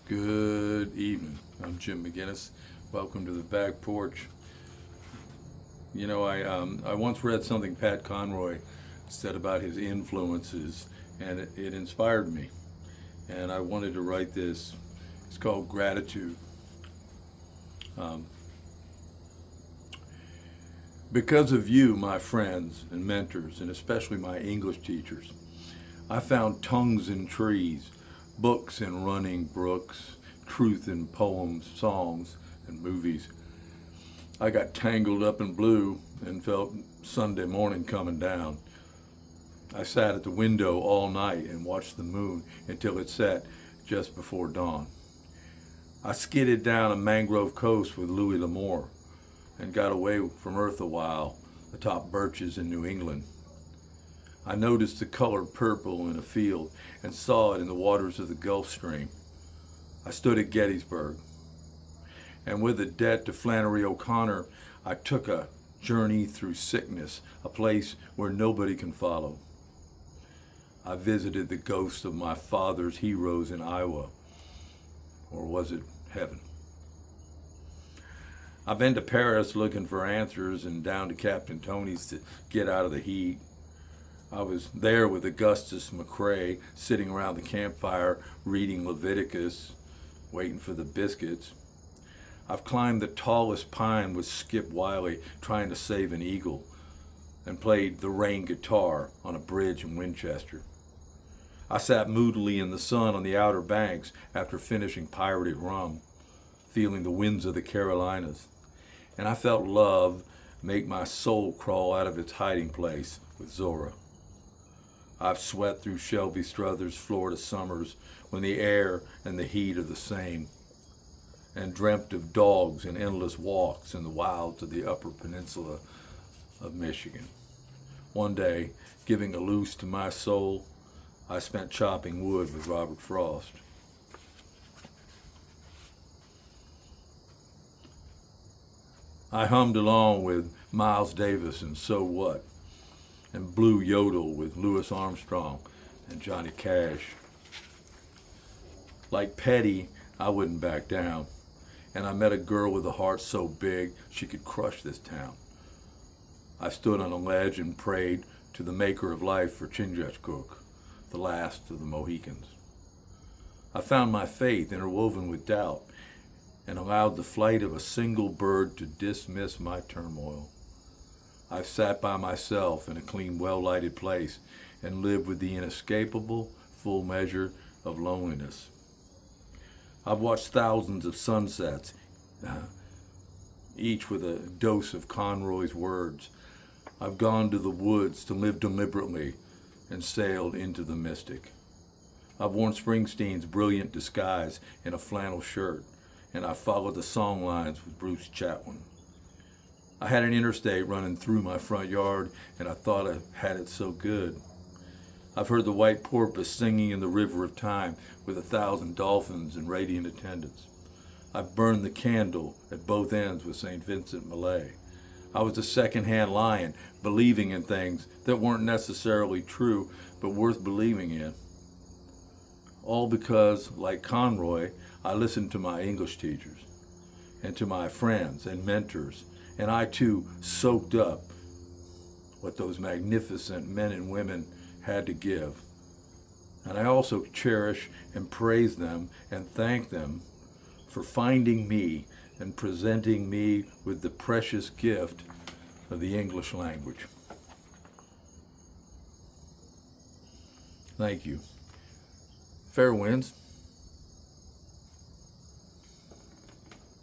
Good evening. I'm Jim McGinnis. Welcome to the back porch. You know, I once read something Pat Conroy said about his influences, and it inspired me. And I wanted to write this. It's called Gratitude. Um, because of you, my friends and mentors, and especially my English teachers, I found tongues in trees, books in running brooks, truth in poems, songs, and movies. I got tangled up in blue and felt Sunday morning coming down. I sat at the window all night and watched the moon until it set just before dawn. I skidded down a Mangrove Coast with Louis Amour and got away from Earth a while atop Birches in New England. I noticed the color purple in a field and saw it in the waters of the Gulf Stream. I stood at Gettysburg, and with a debt to Flannery O'Connor, I took a journey through sickness, a place where nobody can follow. I visited the ghosts of my father's heroes in Iowa, or was it heaven? I've been to Paris looking for answers and down to Captain Tony's to get out of the heat. I was there with Augustus McCrae, sitting around the campfire reading Leviticus, waiting for the biscuits. I've climbed the tallest pine with Skip Wiley trying to save an eagle, and played the rain guitar on a bridge in Winchester. I sat moodily in the sun on the Outer Banks after finishing pirated rum, feeling the winds of the Carolinas, and I felt love make my soul crawl out of its hiding place with Zora. I've sweat through Shelby Struthers' Florida summers when the air and the heat are the same, and dreamt of dogs and endless walks in the wilds of the Upper Peninsula of Michigan. One day, giving a loose to my soul, I spent chopping wood with Robert Frost. I hummed along with Miles Davis and So What, and Blue Yodel with Louis Armstrong and Johnny Cash. Like Petty, I wouldn't back down, and I met a girl with a heart so big she could crush this town. I stood on a ledge and prayed to the maker of life for Chingachgook, the last of the Mohicans. I found my faith interwoven with doubt and allowed the flight of a single bird to dismiss my turmoil. I've sat by myself in a clean, well-lighted place and lived with the inescapable full measure of loneliness. I've watched thousands of sunsets, each with a dose of Conroy's words. I've gone to the woods to live deliberately and sailed into the mystic. I've worn Springsteen's brilliant disguise in a flannel shirt, and I followed the song lines with Bruce Chatwin. I had an interstate running through my front yard, and I thought I had it so good. I've heard the white porpoise singing in the river of time with 1,000 dolphins in radiant attendance. I've burned the candle at both ends with St. Vincent Millay. I was a second-hand lion, believing in things that weren't necessarily true, but worth believing in. All because, like Conroy, I listened to my English teachers and to my friends and mentors, and I too soaked up what those magnificent men and women had to give. And I also cherish and praise them and thank them for finding me and presenting me with the precious gift of the English language. Thank you. Fair winds.